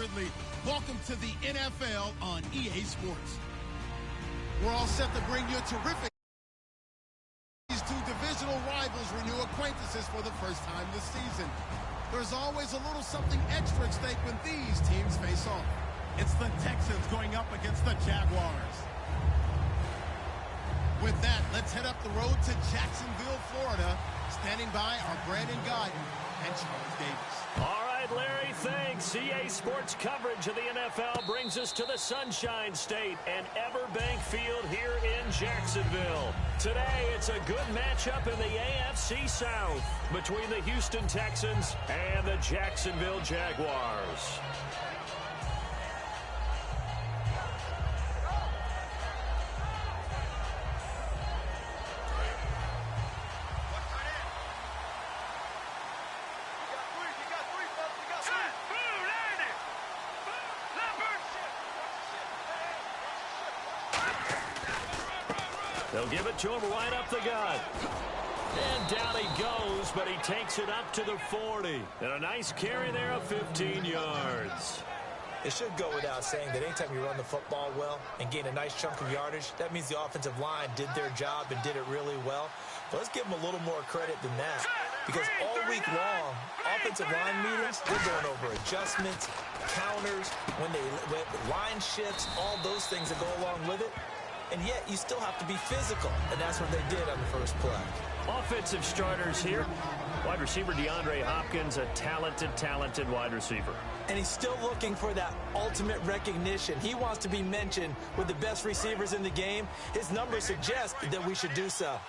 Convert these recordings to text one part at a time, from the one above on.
Absolutely. Welcome to the NFL on EA Sports. We're all set to bring you a terrific. These two divisional rivals renew acquaintances for the first time this season. There's always a little something extra at stake when these teams face off. It's the Texans going up against the Jaguars. With that, let's head up the road to Jacksonville, Florida. Standing by are Brandon Guyton and Charles Davis. All right, Larry, thanks. EA Sports coverage of the NFL brings us to the Sunshine State and Everbank Field here in Jacksonville. Today, it's a good matchup in the AFC South between the Houston Texans and the Jacksonville Jaguars. They'll give it to him right up the gut. And down he goes, but he takes it up to the 40. And a nice carry there of 15 yards. It should go without saying that anytime you run the football well and gain a nice chunk of yardage, that means the offensive line did their job and did it really well. But let's give them a little more credit than that. Because all week long, offensive line meetings, they're going over adjustments, counters, when line shifts, all those things that go along with it. And yet, you still have to be physical, and that's what they did on the first play. Offensive starters here. Wide receiver DeAndre Hopkins, a talented wide receiver. And he's still looking for that ultimate recognition. He wants to be mentioned with the best receivers in the game. His numbers suggest that we should do so.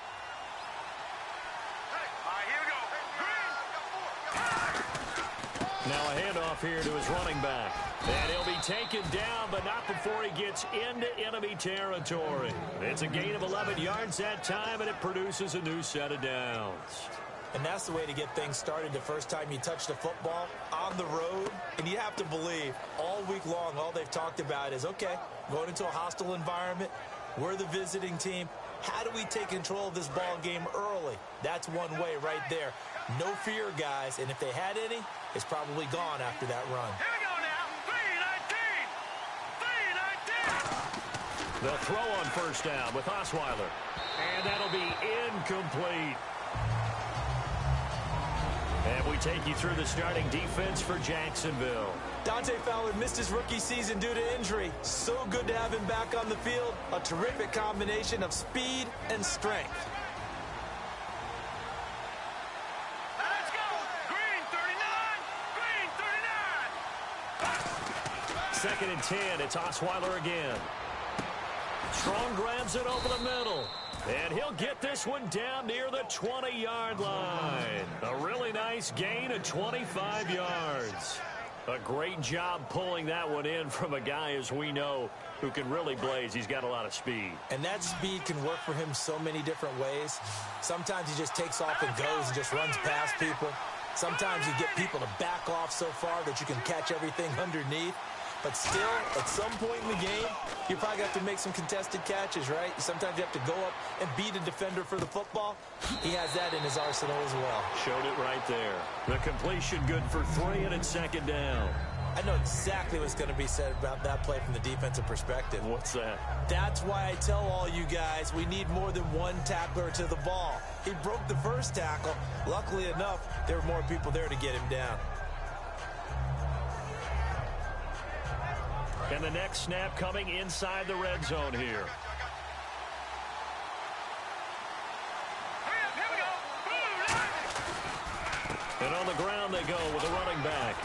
Now a handoff here to his running back. And he'll be taken down, but not before he gets into enemy territory. It's a gain of 11 yards that time, and it produces a new set of downs. And that's the way to get things started the first time you touch the football on the road. And you have to believe all week long, all they've talked about is, okay, going into a hostile environment. We're the visiting team. How do we take control of this ball game early? That's one way right there. No fear, guys. And if they had any, it's probably gone after that run. Here we go now. 3-19. The throw on first down with Osweiler. And that'll be incomplete. And we take you through the starting defense for Jacksonville. Dante Fowler missed his rookie season due to injury. So good to have him back on the field. A terrific combination of speed and strength. Let's go. Green 39. Green 39. Second and 10. It's Osweiler again. Strong grabs it over the middle. And he'll get this one down near the 20-yard line. A really nice gain of 25 yards. A great job pulling that one in from a guy, as we know, who can really blaze. He's got a lot of speed. And that speed can work for him so many different ways. Sometimes he just takes off and goes and just runs past people. Sometimes you get people to back off so far that you can catch everything underneath. But still, at some point in the game, you probably have to make some contested catches, right? Sometimes you have to go up and beat a defender for the football. He has that in his arsenal as well. Showed it right there. The completion good for 3, and it's second down. I know exactly what's going to be said about that play from the defensive perspective. What's that? That's why I tell all you guys we need more than one tackler to the ball. He broke the first tackle. Luckily enough, there were more people there to get him down. And the next snap coming inside the red zone here. Here we go. And on the ground they go with a running back.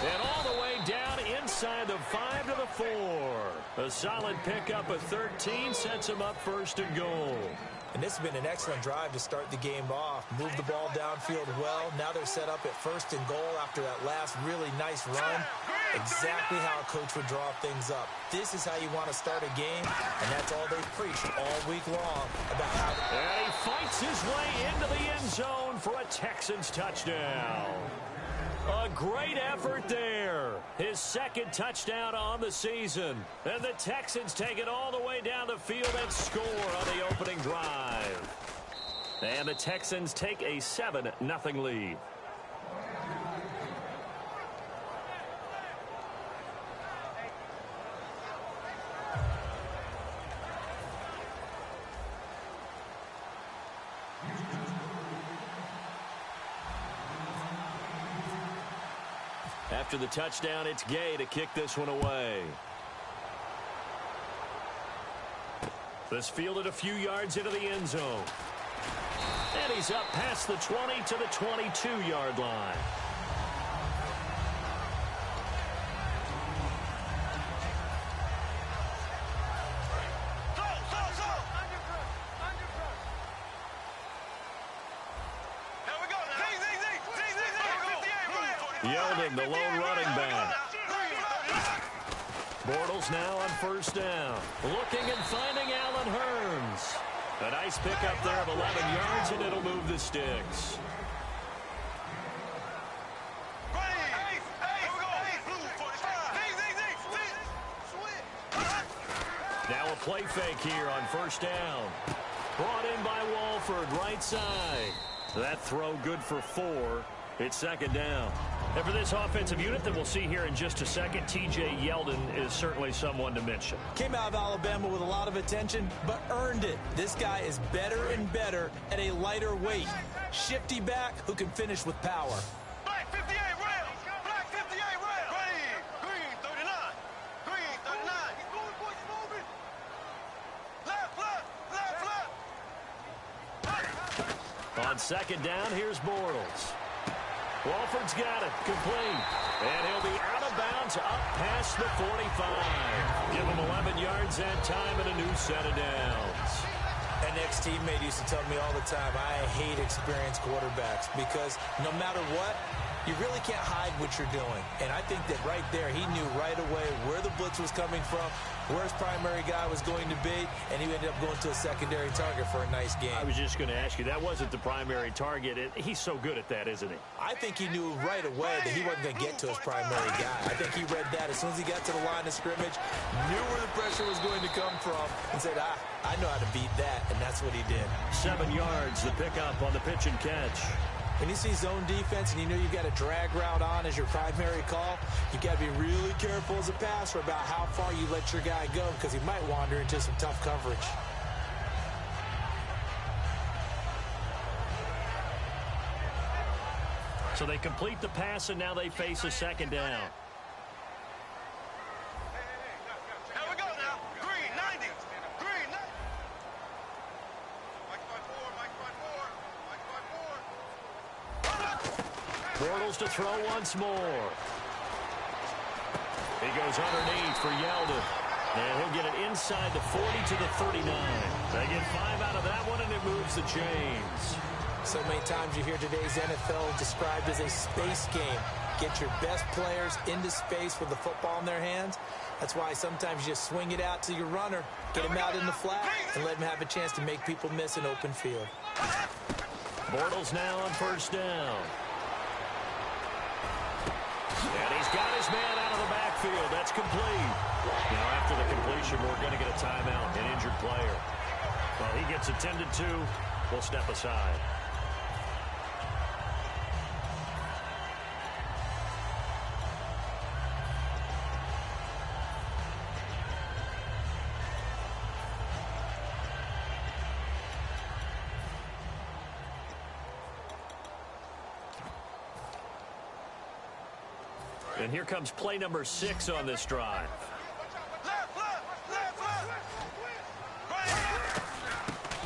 And all the way down inside the 5 to the 4. A solid pickup of 13 sets him up first and goal. And this has been an excellent drive to start the game off. Move the ball downfield well. Now they're set up at first and goal after that last really nice run. Exactly how a coach would draw things up. This is how you want to start a game, and that's all they've preached all week long about how. And he fights his way into the end zone for a Texans touchdown. A great effort there. His second touchdown on the season. And the Texans take it all the way down the field and score on the opening drive. And the Texans take a 7-0 lead. After the touchdown, it's Gay to kick this one away. This fielded a few yards into the end zone. And he's up past the 20 to the 22-yard line. Yeldon, the lone running back. Bortles now on first down. Looking and finding Allen Hurns. A nice pickup there of 11 yards, and it'll move the sticks. Now a play fake here on first down. Brought in by Walford, right side. That throw good for 4. It's second down. And for this offensive unit that we'll see here in just a second, T.J. Yeldon is certainly someone to mention. Came out of Alabama with a lot of attention, but earned it. This guy is better and better at a lighter weight. Shifty back who can finish with power. Black 58 Rams. Black 58 Rams. Green 39. Green 39. He's moving, boys, he's moving. Left, left, left, left. On second down, here's Bortles. Walford's got it, complete. And he'll be out of bounds up past the 45. Give him 11 yards that time and a new set of downs. An ex-teammate used to tell me all the time, I hate experienced quarterbacks because no matter what, you really can't hide what you're doing. And I think that right there, he knew right away where the blitz was coming from, where his primary guy was going to be, and he ended up going to a secondary target for a nice game. I was just going to ask you, that wasn't the primary target. He's so good at that, isn't he? I think he knew right away that he wasn't going to get to his primary guy. I think he read that as soon as he got to the line of scrimmage, knew where the pressure was going to come from, and said, I know how to beat that, and that's what he did. 7 yards, the pickup on the pitch and catch. When you see zone defense and you know you've got a drag route on as your primary call, you've got to be really careful as a passer about how far you let your guy go because he might wander into some tough coverage. So they complete the pass, and now they face a second down. Here we go now. Green 90. Green 90. Bortles to throw once more. He goes underneath for Yeldon. And he'll get it inside the 40 to the 39. They get 5 out of that one, and it moves the chains. So many times you hear today's NFL described as a space game. Get your best players into space with the football in their hands. That's why sometimes you just swing it out to your runner, get him out in the flat, and let him have a chance to make people miss an open field. Bortles now on first down. And he's got his man out of the backfield. That's complete. Now, after the completion, we're going to get a timeout, an injured player. Well, he gets attended to. We'll step aside. And here comes play number 6 on this drive.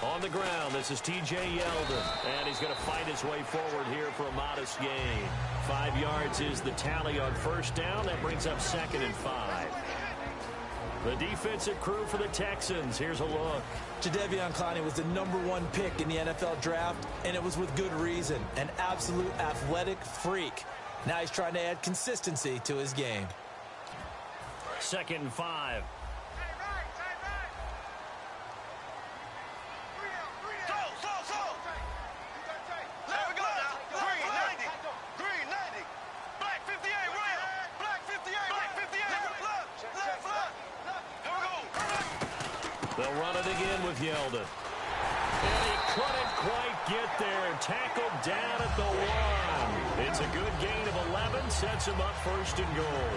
On the ground, this is T.J. Yeldon, and he's going to fight his way forward here for a modest gain. 5 yards is the tally on first down. That brings up 2nd and 5. The defensive crew for the Texans. Here's a look. Jadeveon Clowney was the #1 pick in the NFL draft, and it was with good reason. An absolute athletic freak. Now he's trying to add consistency to his game. 2nd and 5. They'll run it again with Yeldon. And he couldn't quite get there. Tackled down at the 1. It's a good gain of 11. Sets him up 1st and goal.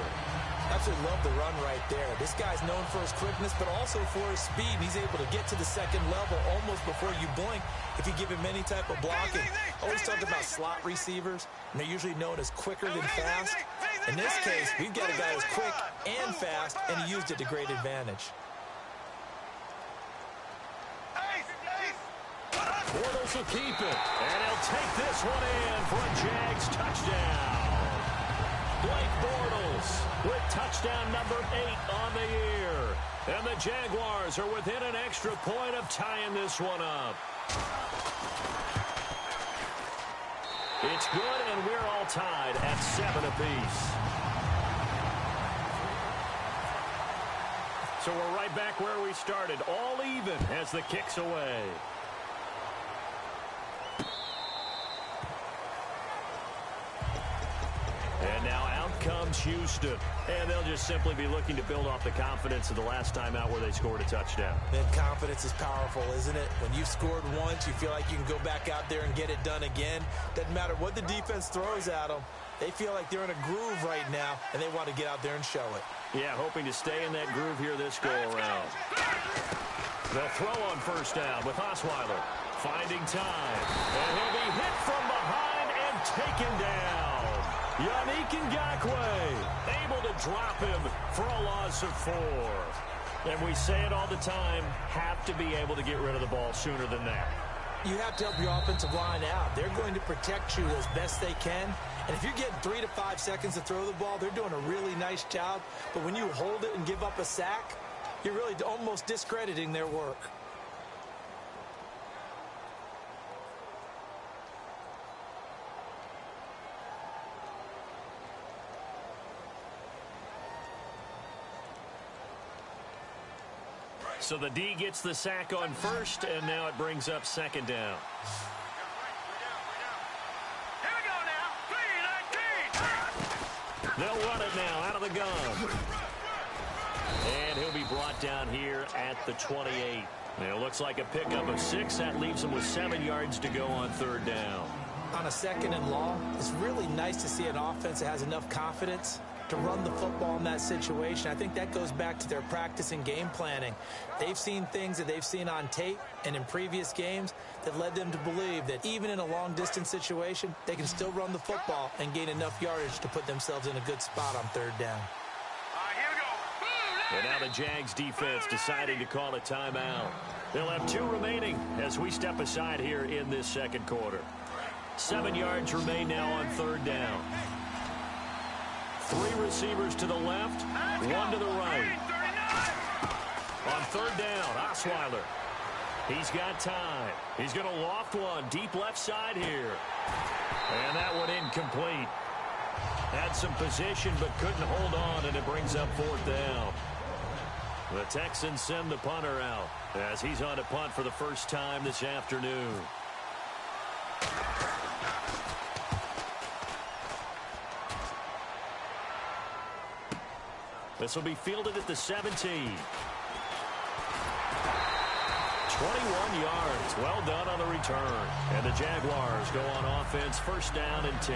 Absolutely love the run right there. This guy's known for his quickness, but also for his speed. He's able to get to the 2nd level almost before you blink if you give him any type of blocking. Always talk about slot receivers, and they're usually known as quicker than fast. In this case, we've got a guy who's quick and fast, and he used it to great advantage. Bortles will keep it, and he'll take this one in for a Jags touchdown. Blake Bortles with touchdown number 8 on the year. And the Jaguars are within an extra point of tying this one up. It's good, and we're all tied at 7 apiece. So we're right back where we started, all even as the kick's away. And now out comes Houston. And they'll just simply be looking to build off the confidence of the last time out where they scored a touchdown. And confidence is powerful, isn't it? When you've scored once, you feel like you can go back out there and get it done again. Doesn't matter what the defense throws at them. They feel like they're in a groove right now, and they want to get out there and show it. Yeah, hoping to stay in that groove here this go-around. They'll throw on first down with Osweiler. Finding time. And he'll be hit from behind and taken down. Yannick Ngakoue able to drop him for a loss of 4. And we say it all the time, have to be able to get rid of the ball sooner than that. You have to help your offensive line out. They're going to protect you as best they can. And if you're getting 3 to 5 seconds to throw the ball, they're doing a really nice job. But when you hold it and give up a sack, you're really almost discrediting their work. So the D gets the sack on first, and now it brings up second down. Here we go now. 3-19. They'll run it now out of the gun. And he'll be brought down here at the 28. It looks like a pickup of 6. That leaves him with 7 yards to go on third down. On a second and long, it's really nice to see an offense that has enough confidence to run the football in that situation. I think that goes back to their practice and game planning. They've seen things that they've seen on tape and in previous games that led them to believe that even in a long-distance situation, they can still run the football and gain enough yardage to put themselves in a good spot on third down. Here we go. And now the Jags defense deciding to call a timeout. They'll have 2 remaining as we step aside here in this second quarter. 7 yards remain now on third down. 3 receivers to the left, 1 to the right. On third down, Osweiler. He's got time. He's going to loft one deep left side here. And that one incomplete. Had some position but couldn't hold on, and it brings up fourth down. The Texans send the punter out as he's on to punt for the first time this afternoon. This will be fielded at the 17. 21 yards. Well done on the return. And the Jaguars go on offense, first down and 10.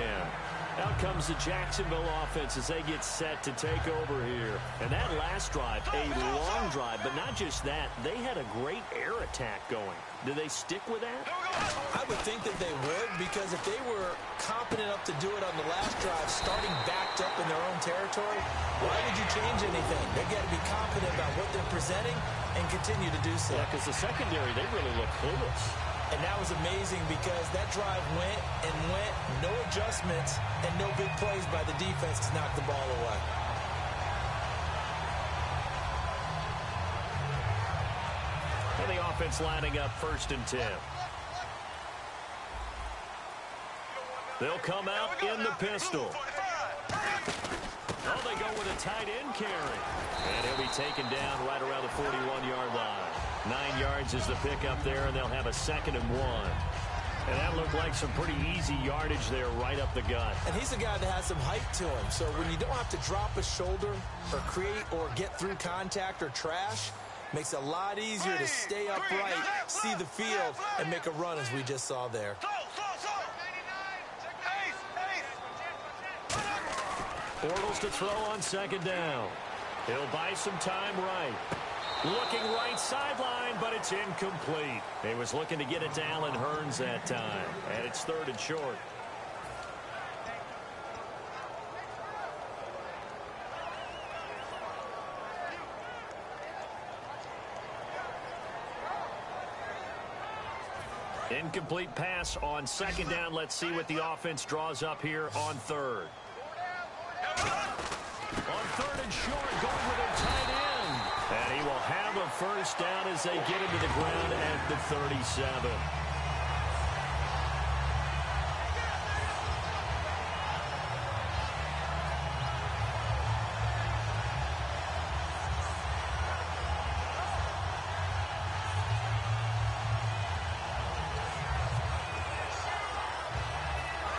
Out comes the Jacksonville offense as they get set to take over here. And that last drive, a long drive, but not just that. They had a great air attack going. Do they stick with that? I would think that they would, because if they were competent enough to do it on the last drive, starting backed up in their own territory, why would you change anything? They've got to be confident about what they're presenting and continue to do so. Yeah, because the secondary, they really look clueless. And that was amazing because that drive went and went, no adjustments, and no big plays by the defense to knock the ball away. And the offense lining up first and 10. They'll come out in the pistol. Oh, they go with a tight end carry. And he'll be taken down right around the 41-yard line. 9 yards is the pickup there, and they'll have a second and 1. And that looked like some pretty easy yardage there right up the gut. And he's a guy that has some height to him. So when you don't have to drop a shoulder or create or get through contact or trash, makes it a lot easier to stay upright, see the field, and make a run as we just saw there. Bortles to throw on second down. He'll buy some time right. Looking right sideline, but it's incomplete. He was looking to get it to Allen Hurns that time, and it's third and short. Incomplete pass on second down. Let's see what the offense draws up here on third. On third and short, going with their tight end. And he will have a first down as they get into the ground at the 37.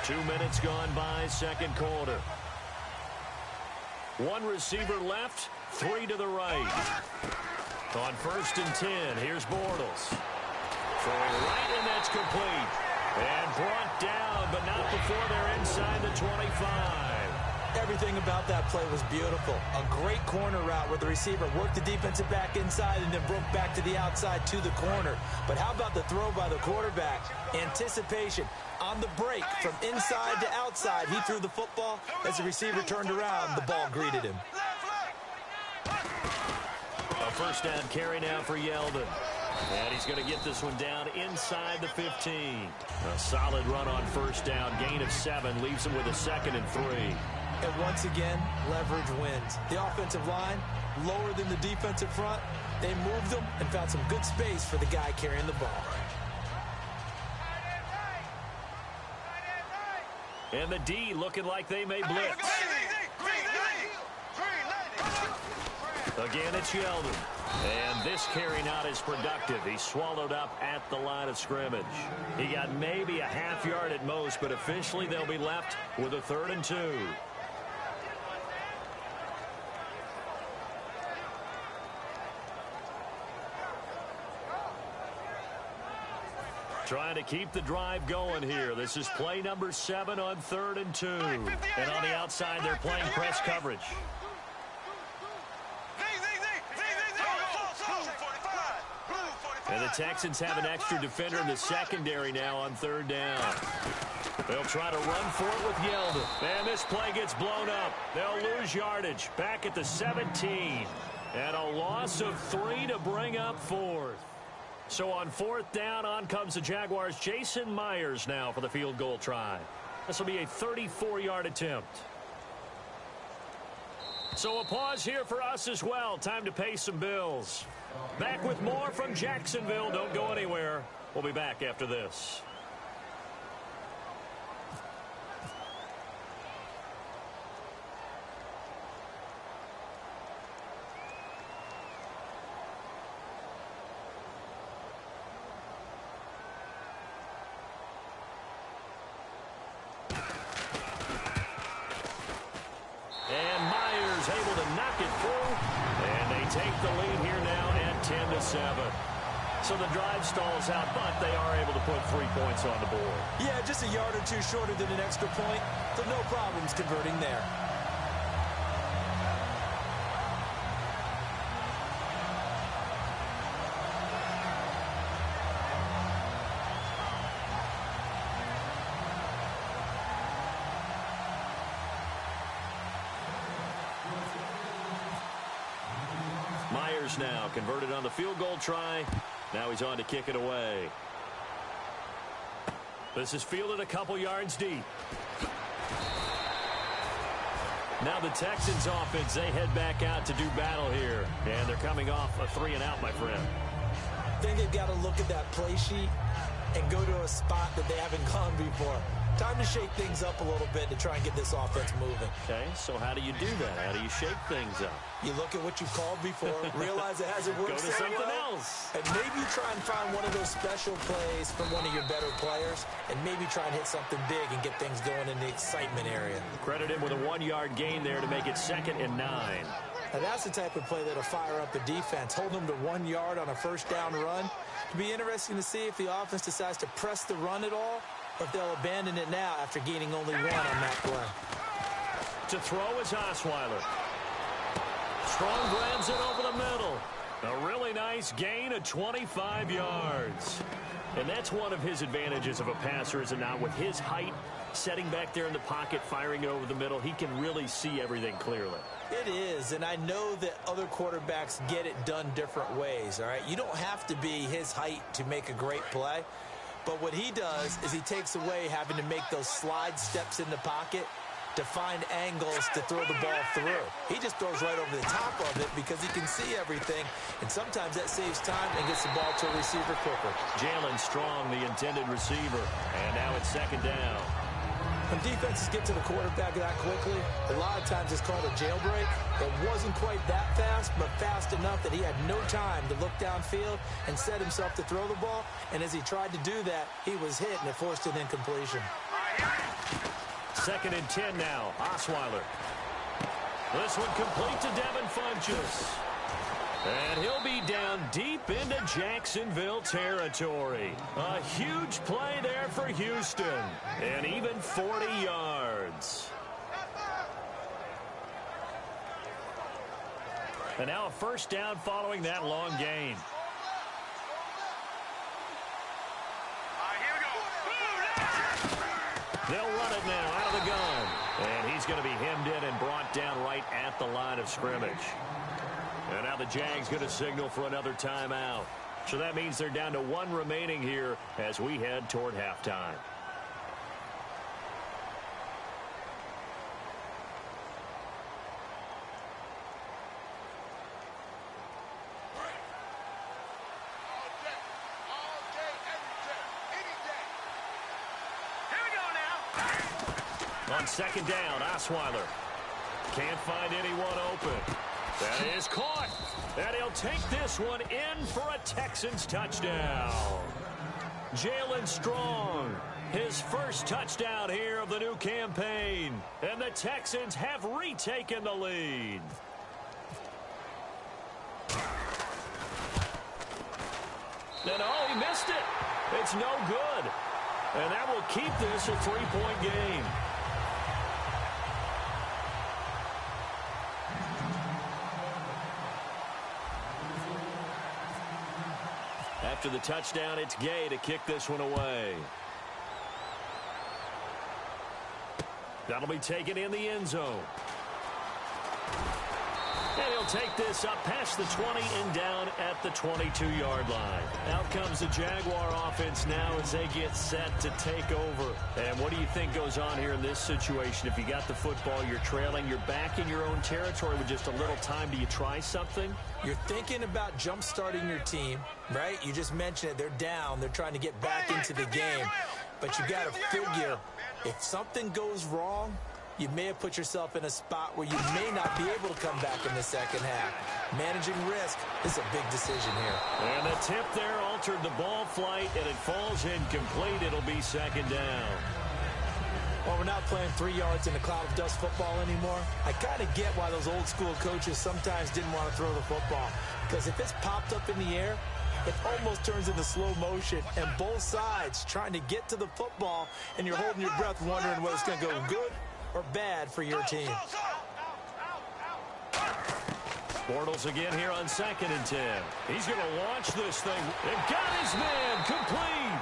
Two minutes gone by, second quarter. One receiver left, three to the right. On first and 10, here's Bortles. Throwing right, and that's complete. And brought down, but not before they're inside the 25. Everything about that play was beautiful. A great corner route where the receiver worked the defensive back inside and then broke back to the outside to the corner. But how about the throw by the quarterback? Anticipation on the break from inside to outside. He threw the football. As the receiver turned around, the ball greeted him. A first down carry now for Yeldon. And he's going to get this one down inside the 15. A solid run on first down. Gain of 7 leaves him with a 2nd and 3. And once again, leverage wins. The offensive line, lower than the defensive front. They moved them and found some good space for the guy carrying the ball. And the D looking like they may blitz. Again, it's Yeldon. And this carry not as productive. He swallowed up at the line of scrimmage. He got maybe a half yard at most, but officially they'll be left with a 3rd and 2. Trying to keep the drive going here. This is play number 7 on 3rd and 2. And on the outside, they're playing press coverage. And the Texans have an extra defender in the secondary now on 3rd down. They'll try to run for it with Yeldon. And this play gets blown up. They'll lose yardage back at the 17. And a loss of 3 to bring up 4th. So on 4th down, on comes the Jaguars. Jason Myers now for the field goal try. This will be a 34-yard attempt. So a pause here for us as well. Time to pay some bills. Back with more from Jacksonville. Don't go anywhere. We'll be back after this. Able to knock it through, and they take the lead here now at 10-7. So the drive stalls out, but they are able to put 3 points on the board. Yeah, just a yard or two shorter than an extra point, so no problems converting there. Myers now converted on the field goal try. Now he's on to kick it away. This is fielded a couple yards deep. Now the Texans offense, they head back out to do battle here. And they're coming off a 3-and-out, my friend. I think they've got to look at that play sheet and go to a spot that they haven't gone before. Time to shake things up a little bit to try and get this offense moving. Okay, so how do you do that? How do you shake things up? You look at what you called before, realize it hasn't worked Go to something well, else. and maybe try and find one of those special plays from one of your better players, and maybe try and hit something big and get things going in the excitement area. Credit him with a 1-yard gain there to make it 2nd and 9. Now that's the type of play that'll fire up the defense. Hold them to 1 yard on a first down run. It'll be interesting to see if the offense decides to press the run at all, or if they'll abandon it now after gaining only 1 on that play. To throw is Osweiler. Strong grabs it over the middle. A really nice gain of 25 yards. And that's one of his advantages of a passer, is it not? With his height, setting back there in the pocket, firing it over the middle, he can really see everything clearly. It is, and I know that other quarterbacks get it done different ways, all right? You don't have to be his height to make a great play. But what he does is he takes away having to make those slide steps in the pocket to find angles to throw the ball through. He just throws right over the top of it because he can see everything, and sometimes that saves time and gets the ball to a receiver quicker. Jalen Strong, the intended receiver, and now it's second down. When defenses get to the quarterback that quickly, a lot of times it's called a jailbreak. It wasn't quite that fast, but fast enough that he had no time to look downfield and set himself to throw the ball. And as he tried to do that, he was hit, and it forced an incompletion. Second and 10 now. Osweiler. This one complete to Devin Funchess. And he'll be down deep into Jacksonville territory. A huge play there for Houston. And even 40 yards. And now a first down following that long gain. They'll run it now out of the gun. And he's going to be hemmed in and brought down right at the line of scrimmage. And now the Jags going to signal for another timeout. So that means they're down to one remaining here as we head toward halftime. On second down, Osweiler. Can't find anyone open. That is caught. And he'll take this one in for a Texans touchdown. Jalen Strong, his first touchdown here of the new campaign. And the Texans have retaken the lead. And oh, he missed it. It's no good. And that will keep this a 3-point game. After the touchdown, it's Gay to kick this one away. That'll be taken in the end zone. And he'll take this up past the 20 and down at the 22-yard line. Out comes the Jaguar offense now as they get set to take over. And what do you think goes on here in this situation? If you got the football, you're trailing, you're back in your own territory with just a little time. Do you try something? You're thinking about jump-starting your team, right? You just mentioned it. They're down. They're trying to get back into the game. But you got to figure if something goes wrong, you may have put yourself in a spot where you may not be able to come back in the second half. Managing risk is a big decision here. And the tip there altered the ball flight, and it falls incomplete. It'll be second down. Well, we're not playing 3 yards in a cloud of dust football anymore. I kind of get why those old-school coaches sometimes didn't want to throw the football. Because if it's popped up in the air, it almost turns into slow motion, and both sides trying to get to the football, and you're holding your breath wondering whether it's going to go good or bad for your team. Bortles again here on second and 10. He's going to launch this thing. And got his man complete.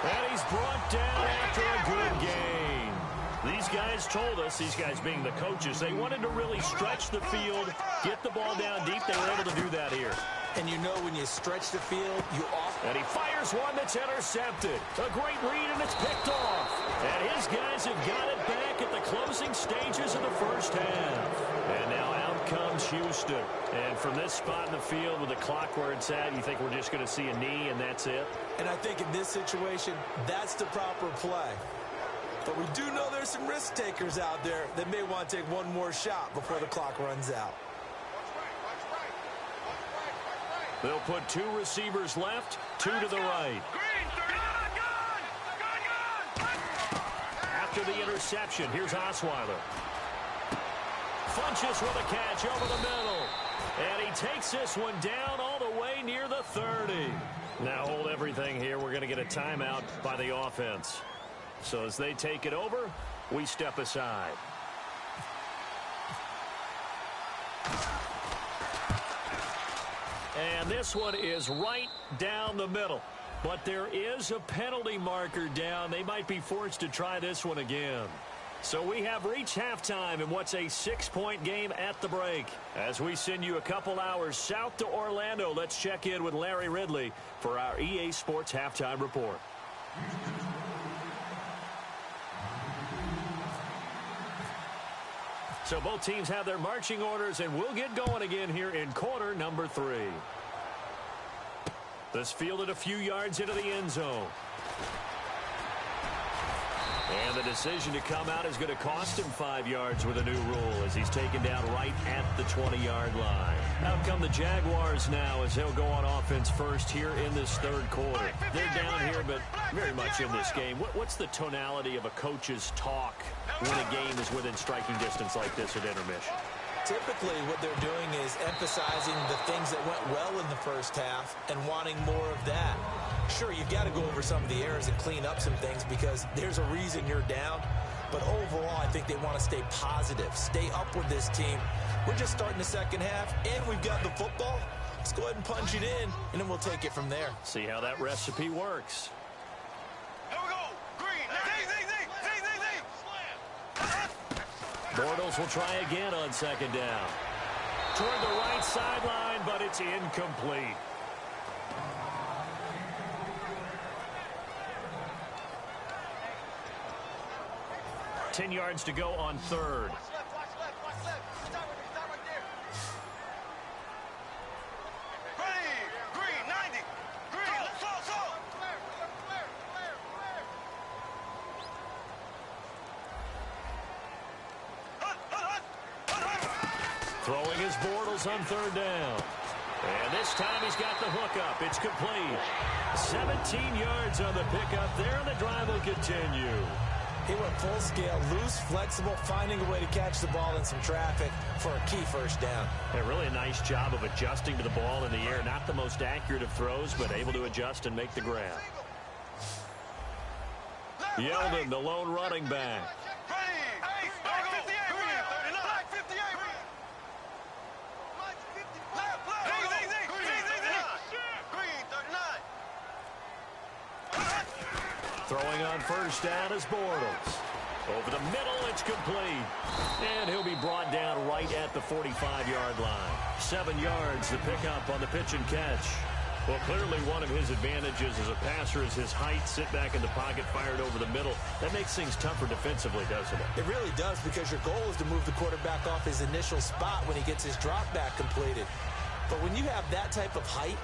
And he's brought down after a good gain. These guys told us, these guys being the coaches, they wanted to really stretch the field, get the ball down deep. They were able to do that here. And you know when you stretch the field, you often... And he fires one that's intercepted. A great read, and it's picked off. And his guys have got it back at the closing stages of the first half. And now out comes Houston. And from this spot in the field with the clock where it's at, you think we're just going to see a knee and that's it? And I think in this situation, that's the proper play. But we do know there's some risk takers out there that may want to take one more shot before the clock runs out. They'll put two receivers left, two to the right. After the interception, here's Osweiler. Funchess with a catch over the middle. And he takes this one down all the way near the 30. Now hold everything here. We're going to get a timeout by the offense. So as they take it over, we step aside. And this one is right down the middle. But there is a penalty marker down. They might be forced to try this one again. So we have reached halftime in what's a 6-point game at the break. As we send you a couple hours south to Orlando, let's check in with Larry Ridley for our EA Sports Halftime Report. So both teams have their marching orders, and we'll get going again here in quarter number 3. This fielded a few yards into the end zone. And the decision to come out is going to cost him 5 yards with a new rule as he's taken down right at the 20-yard line. Out come the Jaguars now as they'll go on offense first here in this third quarter. They're down here, but very much in this game. What's the tonality of a coach's talk when a game is within striking distance like this at intermission? Typically, what they're doing is emphasizing the things that went well in the first half and wanting more of that. Sure, you've got to go over some of the errors and clean up some things because there's a reason you're down. But overall, I think they want to stay positive, stay up with this team. We're just starting the second half, and we've got the football. Let's go ahead and punch it in, and then we'll take it from there. See how that recipe works. Here we go. Green. Bortles will try again on second down. Toward the right sideline, but it's incomplete. Ten yards to go on third. Watch left. Stop right there. Green, 90. Green, so. Throwing his Bortles on third down. And this time he's got the hook up. It's complete. 17 yards on the pickup there, and the drive will continue. He went full scale, loose, flexible, finding a way to catch the ball in some traffic for a key first down. Really a nice job of adjusting to the ball in the air. Not the most accurate of throws, but able to adjust and make the grab. Yeldon, the lone running back. Throwing on first down is Bortles. Over the middle, it's complete. And he'll be brought down right at the 45-yard line. 7 yards to pick up on the pitch and catch. Well, clearly one of his advantages as a passer is his height. Sit back in the pocket, fired over the middle. That makes things tougher defensively, doesn't it? It really does, because your goal is to move the quarterback off his initial spot when he gets his drop back completed. But when you have that type of height,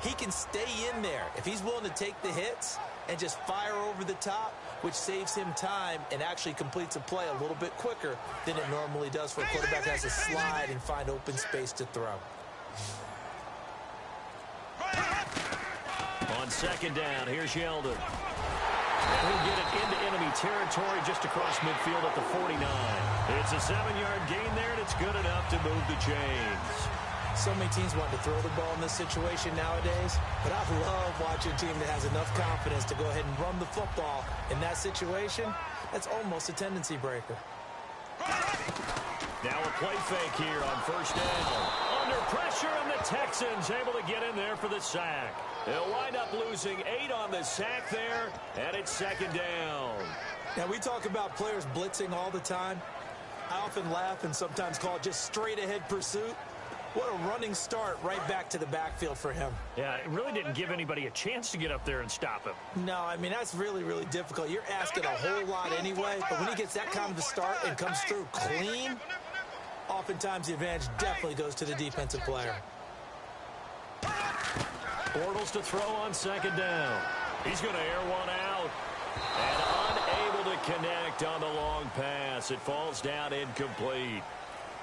he can stay in there if he's willing to take the hits and just fire over the top, which saves him time and actually completes a play a little bit quicker than it normally does for a quarterback that has to slide and find open space to throw. On second down, here's Yeldon. And he'll get it into enemy territory just across midfield at the 49. It's a 7-yard gain there, and it's good enough to move the chains. So many teams want to throw the ball in this situation nowadays, but I love watching a team that has enough confidence to go ahead and run the football. In that situation, that's almost a tendency breaker. Now a play fake here on first down. Under pressure, and the Texans able to get in there for the sack. They'll wind up losing 8 on the sack there, and it's second down. Now, we talk about players blitzing all the time. I often laugh and sometimes call it just straight-ahead pursuit. What a running start right back to the backfield for him. Yeah, it really didn't give anybody a chance to get up there and stop him. No, I mean, that's really, really difficult. You're asking a whole lot anyway, but when he gets that kind of a start and comes through clean, oftentimes the advantage definitely goes to the defensive player. Bortles to throw on second down. He's going to air one out. And unable to connect on the long pass. It falls down incomplete.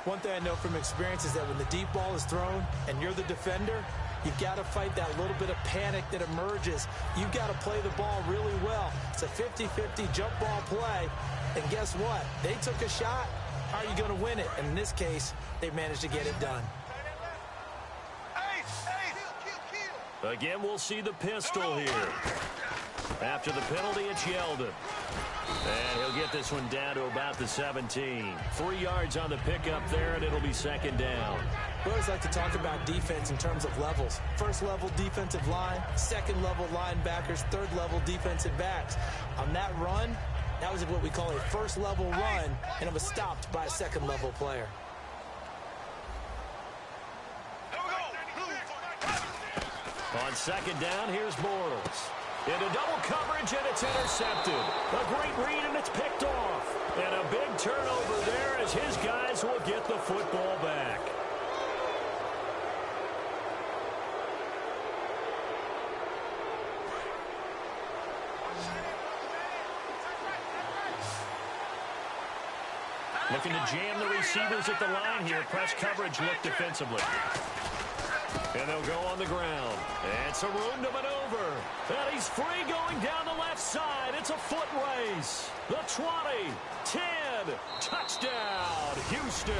One thing I know from experience is that when the deep ball is thrown and you're the defender, you've got to fight that little bit of panic that emerges. You've got to play the ball really well. It's a 50-50 jump ball play. And guess what? They took a shot. How are you going to win it? And in this case, they managed to get it done. Again, we'll see the pistol here. After the penalty, it's Yeldon. And he'll get this one down to about the 17. 3 yards on the pickup there, and it'll be second down. We always like to talk about defense in terms of levels. First level defensive line, second level linebackers, third level defensive backs. On that run, that was what we call a first level run, and it was stopped by a second level player. On second down, here's Bortles. Into double coverage, and it's intercepted. A great read, and it's picked off. And a big turnover there as his guys will get the football back. Looking to jam the receivers at the line here. Press coverage look defensively. And they'll go on the ground. And some room to maneuver. And he's free going down the left side. It's a foot race. The 20, 10, touchdown, Houston.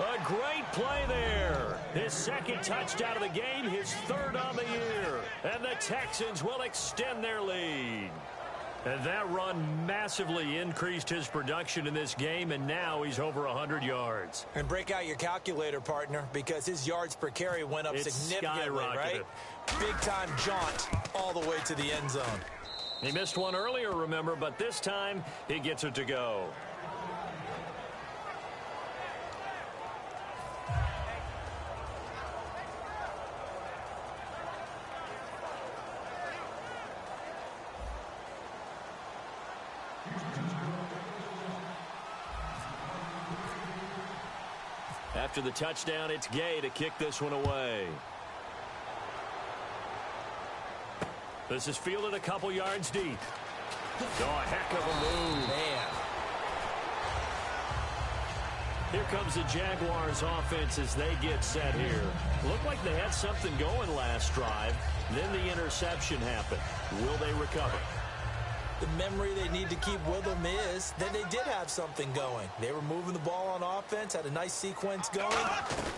A great play there. His second touchdown of the game, his third on the year. And the Texans will extend their lead. And that run massively increased his production in this game, and now he's over 100 yards. And break out your calculator, partner, because his yards per carry went up significantly, right? Big-time jaunt all the way to the end zone. He missed one earlier, remember, but this time he gets it to go. After the touchdown, it's Gay to kick this one away. This is fielded a couple yards deep. Oh, a heck of a move. Man. Here comes the Jaguars offense as they get set here. Looked like they had something going last drive. Then the interception happened. Will they recover? The memory they need to keep with them is that they did have something going. They were moving the ball on offense, had a nice sequence going.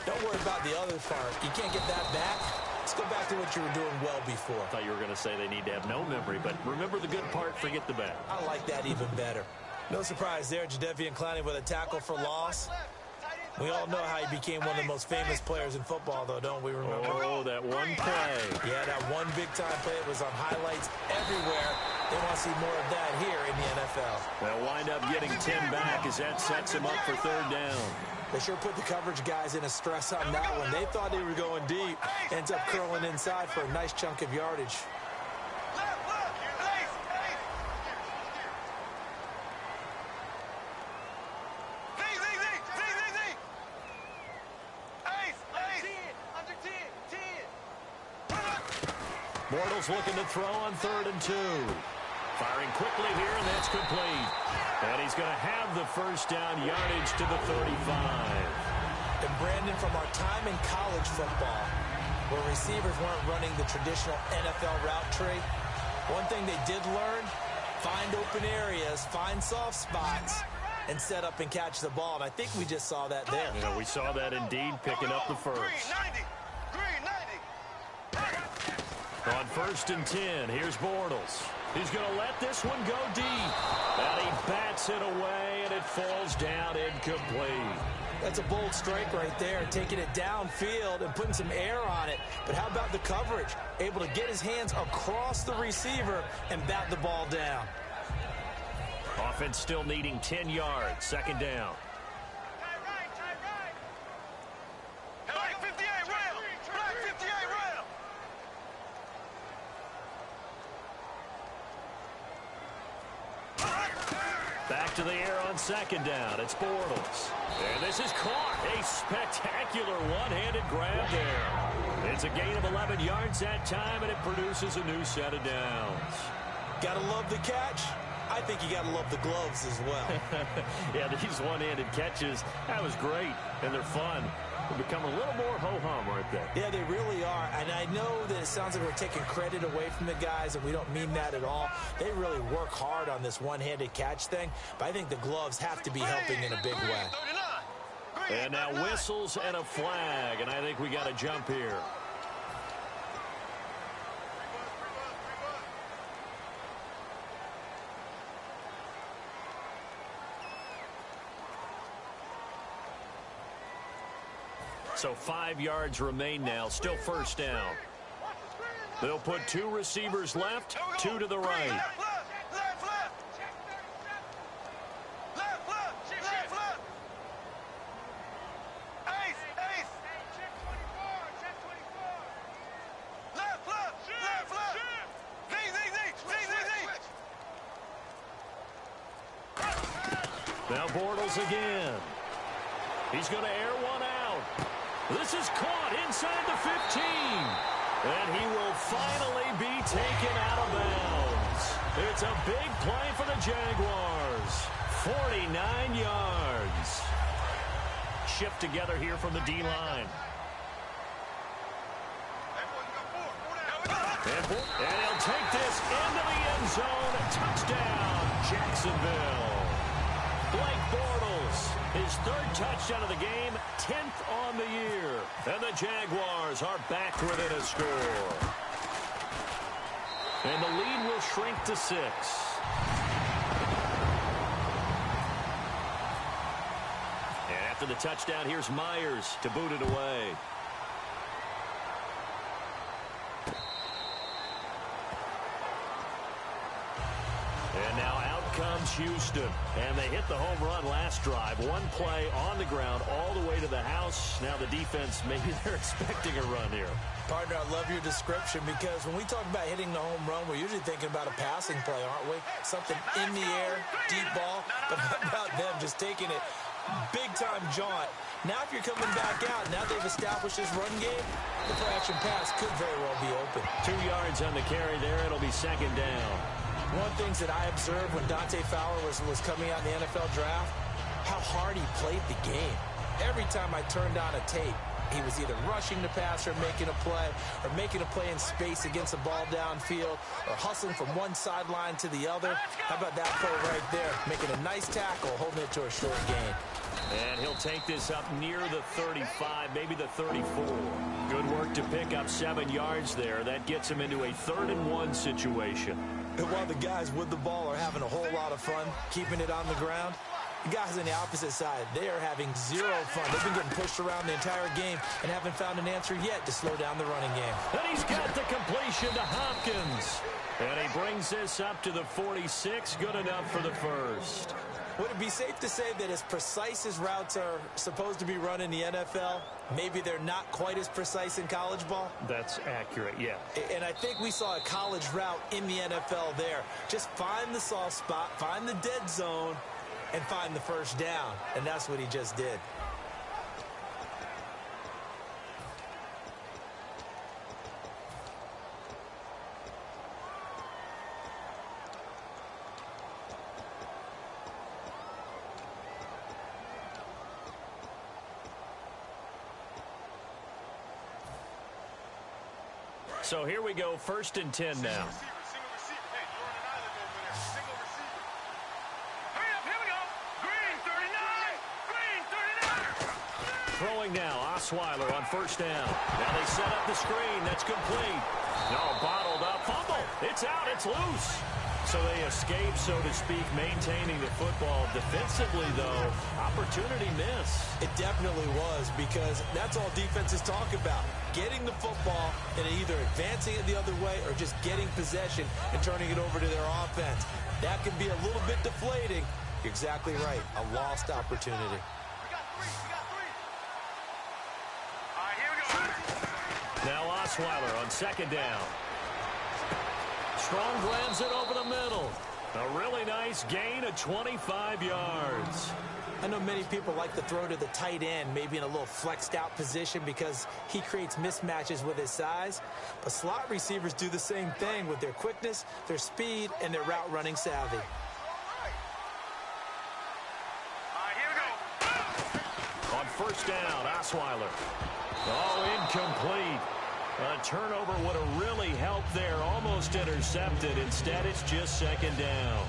Don't worry about the other part. You can't get that back. Let's go back to what you were doing well before. I thought you were going to say they need to have no memory, but remember the good part, forget the bad. I like that even better. No surprise there, Jadeveon Clowney with a tackle for loss. We all know how he became one of the most famous players in football, though, don't we remember? Oh, that one play. Yeah, that one big-time play. It was on highlights everywhere. They want to see more of that here in the NFL. They'll wind up getting 10 back as that sets him up for third down. They sure put the coverage guys in a stress on that one. They thought they were going deep. Ends up curling inside for a nice chunk of yardage. Bortles looking to throw on 3rd and 2. Firing quickly here, and that's complete. And he's going to have the first down yardage to the 35. And Brandon, from our time in college football, where receivers weren't running the traditional NFL route tree, one thing they did learn, find open areas, find soft spots, and set up and catch the ball. And I think we just saw that there. Yeah, we saw that indeed, picking up the first. On 1st and 10, here's Bortles. He's going to let this one go deep. And he bats it away, and it falls down incomplete. That's a bold strike right there, taking it downfield and putting some air on it. But how about the coverage? Able to get his hands across the receiver and bat the ball down. Offense still needing 10 yards, 2nd down. Back to the air on 2nd down. It's Bortles. And this is caught. A spectacular one-handed grab there. It's a gain of 11 yards that time, and it produces a new set of downs. Gotta love the catch. I think you gotta love the gloves as well. Yeah, these one-handed catches, that was great, and they're fun. They become a little more ho-hum right there. Yeah, they really are. And I know that it sounds like we're taking credit away from the guys, and we don't mean that at all. They really work hard on this one-handed catch thing, but I think the gloves have to be helping in a big way. And now whistles and a flag, and I think we got a jump here. So 5 yards remain now, still 1st down. They'll put 2 receivers left, 2 to the right. Now Bortles again. He's going to air one out. This is caught inside the 15. And he will finally be taken out of bounds. It's a big play for the Jaguars. 49 yards. Shift together here from the D-line. And he'll take this into the end zone. Touchdown, Jacksonville. Blake Bortles, his third touchdown of the game, 10th on the year. And the Jaguars are back within a score. And the lead will shrink to 6. And after the touchdown, here's Myers to boot it away. And now out comes Houston. And they hit the home run last drive. One play on the ground all the way to the house. Now the defense, maybe they're expecting a run here. Partner, I love your description because when we talk about hitting the home run, we're usually thinking about a passing play, aren't we? Something in the air, deep ball. But how about them just taking it big-time jaunt? Now if you're coming back out, now they've established this run game, the play-action pass could very well be open. 2 yards on the carry there. It'll be second down. One of the things that I observed when Dante Fowler was coming out in the NFL draft, how hard he played the game. Every time I turned on a tape, he was either rushing the passer, making a play, or making a play in space against the ball downfield, or hustling from one sideline to the other. How about that play right there? Making a nice tackle, holding it to a short gain. And he'll take this up near the 35, maybe the 34. Good work to pick up 7 yards there. That gets him into a 3rd-and-1 situation. And while the guys with the ball are having a whole lot of fun keeping it on the ground, the guys on the opposite side, they are having zero fun. They've been getting pushed around the entire game and haven't found an answer yet to slow down the running game. And he's got the completion to Hopkins. And he brings this up to the 46. Good enough for the first. Would it be safe to say that as precise as routes are supposed to be run in the NFL, maybe they're not quite as precise in college ball? That's accurate, yeah. And I think we saw a college route in the NFL there. Just find the soft spot, find the dead zone, and find the first down. And that's what he just did. So here we go, 1st and 10 now. Throwing now, Osweiler on 1st down. Now they set up the screen. That's complete. No, bottled up. Fumble. It's out. It's loose. So they escape, so to speak, maintaining the football. Defensively, though, opportunity miss. It definitely was, because that's all defenses talk about. Getting the football and either advancing it the other way or just getting possession and turning it over to their offense. That can be a little bit deflating. You're exactly right. A lost opportunity. Now Osweiler on 2nd down. Strong grabs it over the middle. A really nice gain of 25 yards. I know many people like to throw to the tight end, maybe in a little flexed out position because he creates mismatches with his size. But slot receivers do the same thing with their quickness, their speed, and their route running savvy. On 1st down, Osweiler. Oh, incomplete. A turnover would have really helped there. Almost intercepted. Instead, it's just 2nd down.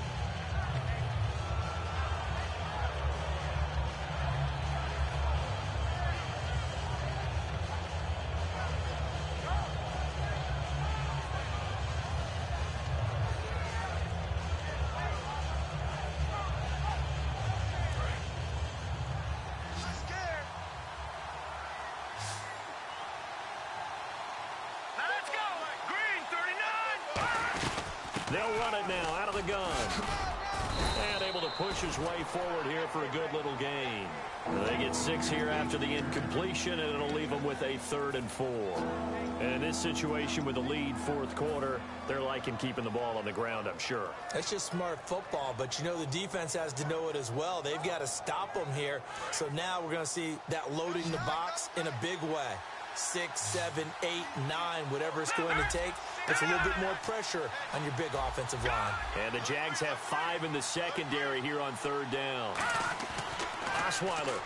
They'll run it now out of the gun. And able to push his way forward here for a good little gain. They get 6 here after the incompletion, and it'll leave them with a 3rd and 4. And in this situation with the lead 4th quarter, they're liking keeping the ball on the ground, I'm sure. That's just smart football, but you know the defense has to know it as well. They've got to stop them here. So now we're going to see that loading the box in a big way. 6, 7, 8, 9, whatever it's going to take. It's a little bit more pressure on your big offensive line. And the Jags have 5 in the secondary here on 3rd down. Osweiler.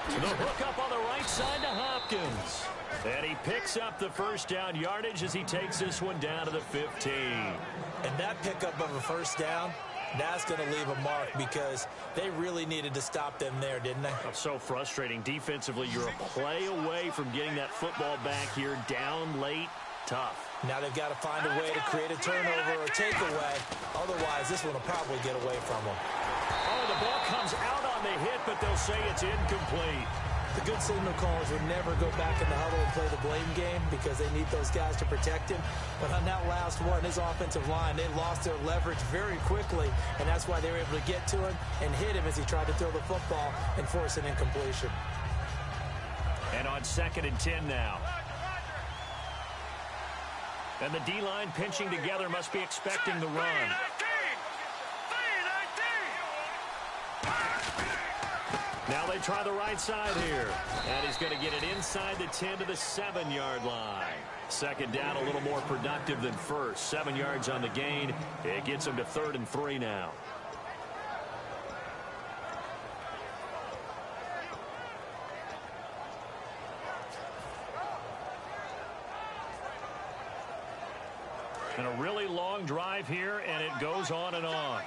The hook up on the right side to Hopkins. And he picks up the 1st down yardage as he takes this one down to the 15. And that pickup of a 1st down, that's going to leave a mark because they really needed to stop them there, didn't they? That's so frustrating. Defensively, you're a play away from getting that football back here down late. Tough. Now they've got to find a way to create a turnover or takeaway. Otherwise, this one will probably get away from them. Oh, the ball comes out on the hit, but they'll say it's incomplete. The good signal callers would never go back in the huddle and play the blame game because they need those guys to protect him. But on that last one, his offensive line, they lost their leverage very quickly, and that's why they were able to get to him and hit him as he tried to throw the football and force an incompletion. And on 2nd and 10 now. And the D-line pinching together must be expecting the run. Now they try the right side here. And he's going to get it inside the 10 to the 7-yard line. 2nd down, a little more productive than 1st. 7 yards on the gain. It gets him to 3rd and 3 now. And a really long drive here, and it goes on and on.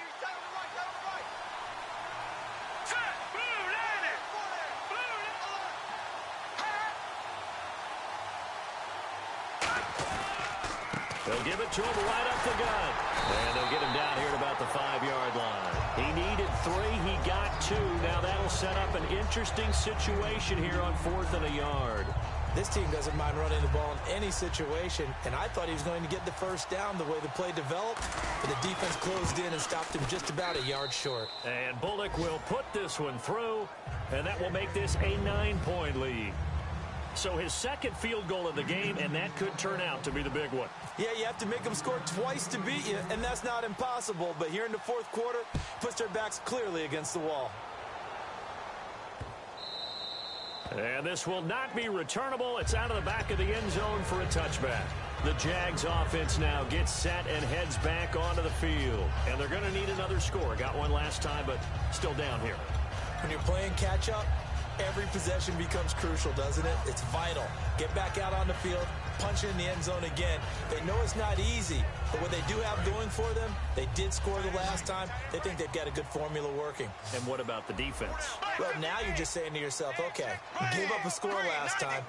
They'll give it to him right up the gut. And they'll get him down here at about the 5-yard line. He needed 3. He got 2. Now that'll set up an interesting situation here on 4th and a yard. This team doesn't mind running the ball in any situation, and I thought he was going to get the 1st down the way the play developed, but the defense closed in and stopped him just about a yard short. And Bullock will put this one through, and that will make this a 9-point lead. So his 2nd field goal of the game, and that could turn out to be the big one. Yeah, you have to make them score twice to beat you, and that's not impossible, but here in the 4th quarter, puts their backs clearly against the wall. And this will not be returnable. It's out of the back of the end zone for a touchback. The Jags offense now gets set and heads back onto the field. And they're going to need another score. Got one last time, but still down here. When you're playing catch-up, every possession becomes crucial, doesn't it? It's vital. Get back out on the field, punch it in the end zone again. They know it's not easy, but what they do have going for them, they did score the last time. They think they've got a good formula working. And what about the defense? Well, now you're just saying to yourself, okay, gave up a score last time.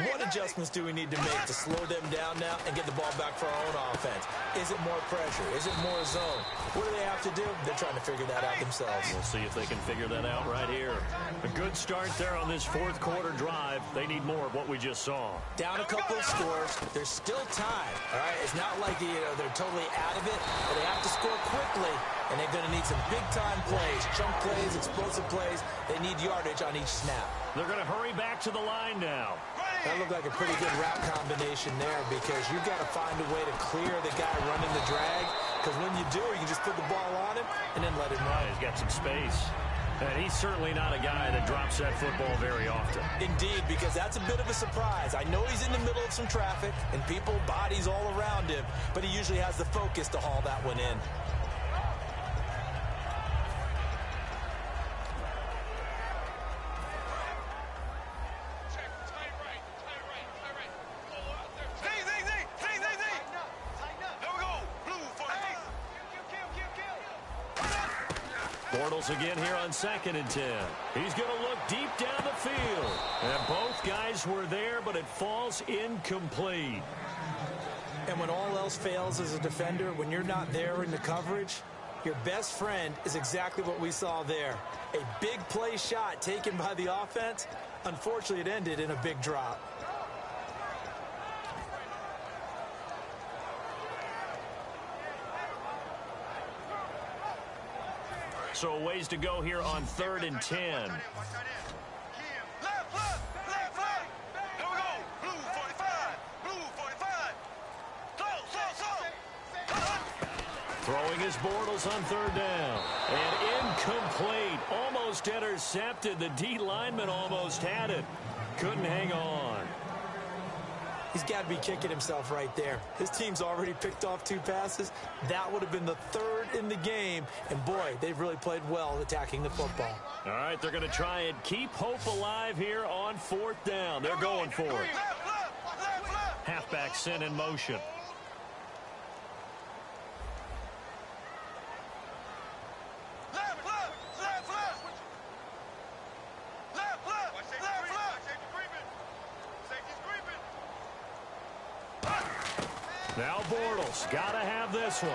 What adjustments do we need to make to slow them down now and get the ball back for our own offense? Is it more pressure? Is it more zone? What do they have to do? They're trying to figure that out themselves. We'll see if they can figure that out right here. A good start there on this 4th quarter drive. They need more of what we just saw. Down a couple of scores. There's still time, all right? It's not like they're totally out of it, but they have to score quickly, and they're going to need some big-time plays, chunk plays, explosive plays. They need yardage on each snap. They're going to hurry back to the line now. That looked like a pretty good route combination there because you've got to find a way to clear the guy running the drag because when you do, you can just put the ball on him and then let him run. He's got some space. And he's certainly not a guy that drops that football very often. Indeed, because that's a bit of a surprise. I know he's in the middle of some traffic and people, bodies all around him, but he usually has the focus to haul that one in. Bortles again here on 2nd and 10. He's going to look deep down the field. And both guys were there, but it falls incomplete. And when all else fails as a defender, when you're not there in the coverage, your best friend is exactly what we saw there. A big play shot taken by the offense. Unfortunately, it ended in a big drop. So a ways to go here on 3rd and 10. Left. Here we go. Blue 45. Blue 45. Throwing his Bortles on 3rd down. And incomplete. Almost intercepted. The D lineman almost had it. Couldn't hang on. He's got to be kicking himself right there. His team's already picked off 2 passes. That would have been the 3rd in the game. And, boy, they've really played well attacking the football. All right, they're going to try and keep hope alive here on 4th down. They're going for it. Halfback sent in motion. Now Bortles, got to have this one.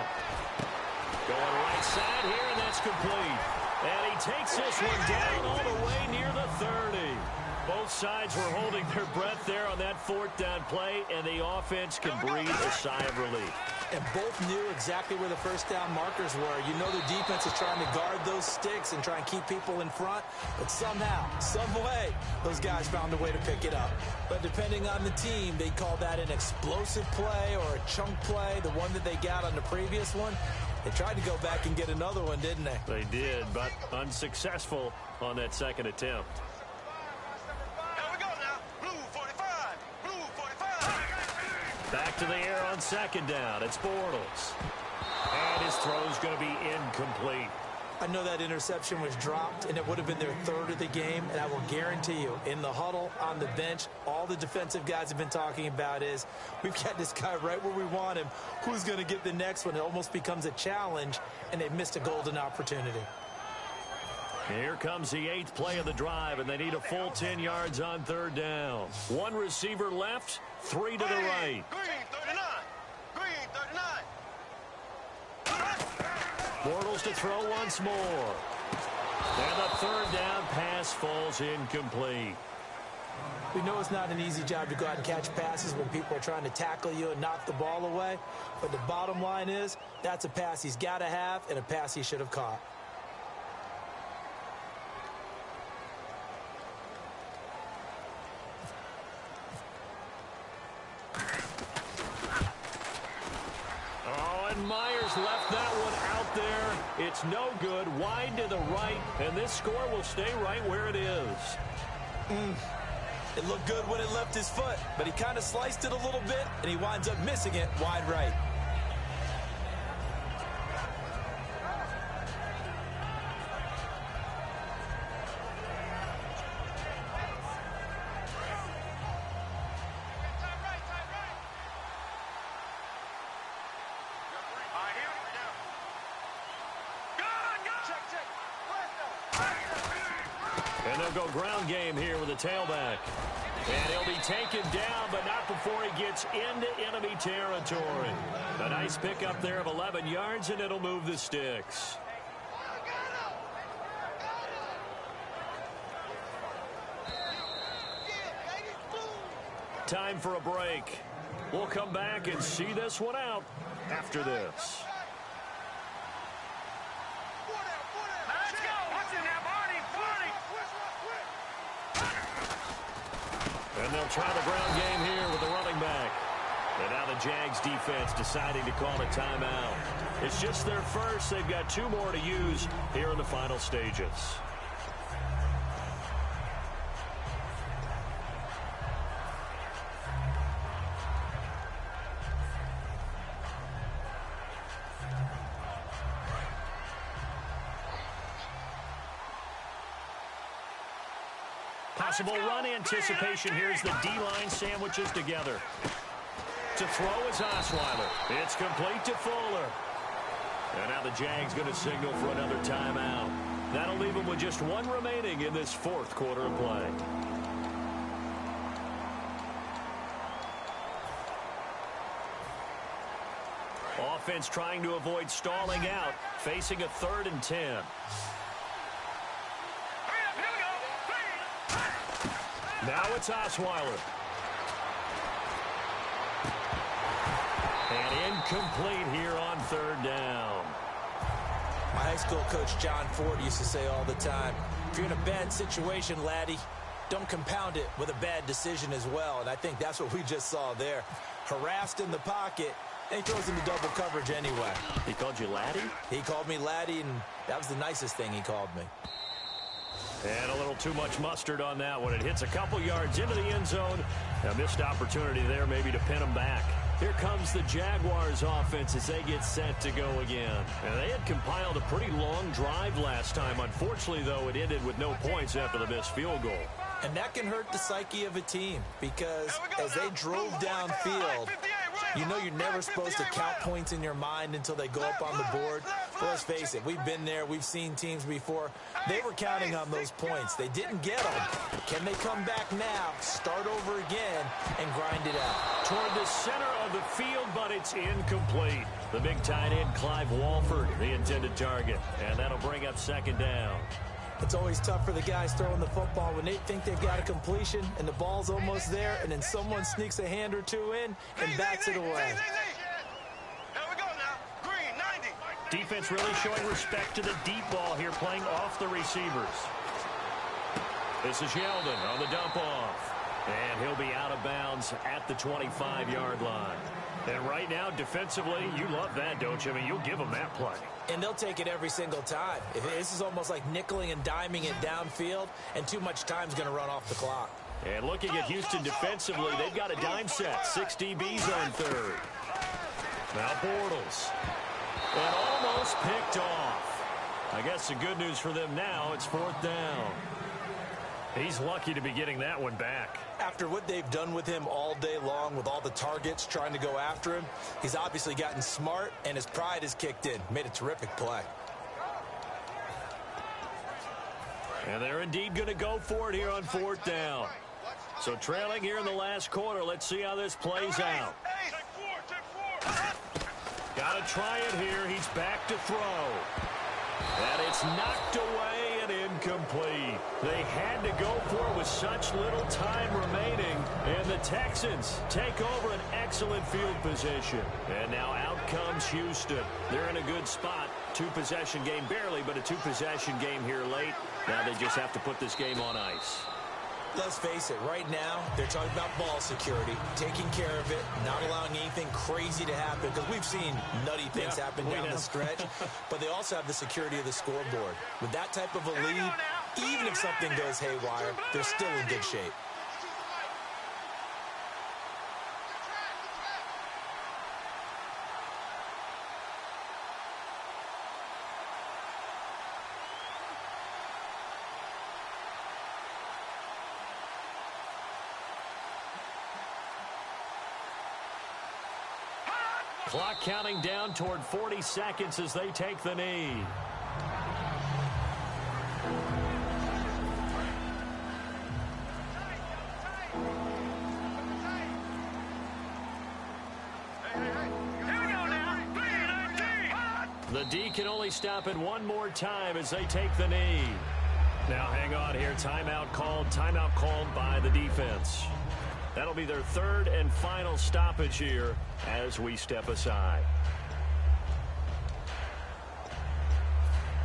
Going right side here, and that's complete. And he takes this one down all the way near the 30. Both sides were holding their breath there on that 4th down play, and the offense can breathe a sigh of relief. And both knew exactly where the 1st down markers were. You know the defense is trying to guard those sticks and try and keep people in front. But somehow, some way, those guys found a way to pick it up. But depending on the team, they call that an explosive play or a chunk play, the one that they got on the previous one. They tried to go back and get another one, didn't they? They did, but unsuccessful on that 2nd attempt. Back to the air on 2nd down. It's Bortles. And his throw's going to be incomplete. I know that interception was dropped, and it would have been their 3rd of the game. And I will guarantee you, in the huddle, on the bench, all the defensive guys have been talking about is, we've got this guy right where we want him. Who's going to get the next one? It almost becomes a challenge, and they've missed a golden opportunity. Here comes the 8th play of the drive, and they need a full 10 yards on 3rd down. 1 receiver left, 3 to the right. Green 39. Green 39. Bortles to throw once more. And the 3rd down pass falls incomplete. We know it's not an easy job to go out and catch passes when people are trying to tackle you and knock the ball away. But the bottom line is, that's a pass he's got to have and a pass he should have caught. Myers left that one out there. It's no good. Wide to the right, and this score will stay right where it is. It looked good when it left his foot, but he kind of sliced it a little bit, and he winds up missing it wide right. And they'll go ground game here with a tailback. And he'll be taken down, but not before he gets into enemy territory. A nice pickup there of 11 yards, and it'll move the sticks. Time for a break. We'll come back and see this one out after this. And they'll try the ground game here with the running back. And now the Jags defense deciding to call a timeout. It's just their first. They've got 2 more to use here in the final stages. Possible run anticipation. Here's the D-line sandwiches together. To throw is Osweiler. It's complete to Fuller. And now the Jags going to signal for another timeout. That'll leave them with just 1 remaining in this 4th quarter of play. Offense trying to avoid stalling out, facing a 3rd and 10. Now it's Osweiler. And incomplete here on 3rd down. I high school coach John Ford used to say all the time, if you're in a bad situation, laddie, don't compound it with a bad decision as well. And I think that's what we just saw there. Harassed in the pocket, and he throws into double coverage anyway. He called you laddie? He called me laddie, and that was the nicest thing he called me. And a little too much mustard on that one. It hits a couple yards into the end zone. A missed opportunity there maybe to pin him back. Here comes the Jaguars offense as they get set to go again. And they had compiled a pretty long drive last time. Unfortunately, though, it ended with no points after the missed field goal. And that can hurt the psyche of a team because as they drove downfield, you know you're never supposed to count points in your mind until they go up on the board. But let's face it, we've been there. We've seen teams before. They were counting on those points. They didn't get them. Can they come back now, start over again, and grind it out? Toward the center of the field, but it's incomplete. The big tight end, Clive Walford, the intended target. And that'll bring up second down. It's always tough for the guys throwing the football when they think they've got a completion and the ball's almost there, and then someone sneaks a hand or two in and bats it away. Here we go now. Green, 90. Defense really showing respect to the deep ball here, playing off the receivers. This is Yeldon on the dump off. And he'll be out of bounds at the 25-yard line. And right now, defensively, you love that, don't you? I mean, you'll give them that play. And they'll take it every single time. This is almost like nickeling and diming it downfield, and too much time's going to run off the clock. And looking at Houston defensively, they've got a dime set. 6 DBs on third. Now Bortles. And almost picked off. I guess the good news for them now, it's fourth down. He's lucky to be getting that one back. After what they've done with him all day long with all the targets trying to go after him, he's obviously gotten smart, and his pride has kicked in. Made a terrific play. And they're indeed going to go for it here on fourth down. So trailing here in the last quarter. Let's see how this plays out. Got to try it here. He's back to throw. And it's knocked away and incomplete. They had to go for it with such little time remaining. And the Texans take over an excellent field position. And now out comes Houston. They're in a good spot. Two-possession game barely, but a two-possession game here late. Now they just have to put this game on ice. Let's face it, right now, they're talking about ball security, taking care of it, not allowing anything crazy to happen, because we've seen nutty things happen down the stretch, but they also have the security of the scoreboard. With that type of a lead, even if something goes haywire, they're still in good shape. Clock counting down toward 40 seconds as they take the knee. The D can only stop it one more time as they take the knee. Now hang on here. Timeout called by the defense. That'll be their third and final stoppage here as we step aside.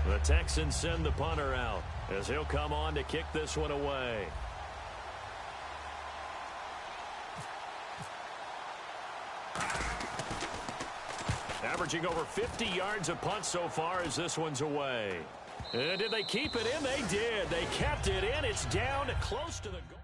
The Texans send the punter out as he'll come on to kick this one away. Averaging over 50 yards a punt so far as this one's away. And did they keep it in? They did. They kept it in. It's down close to the goal.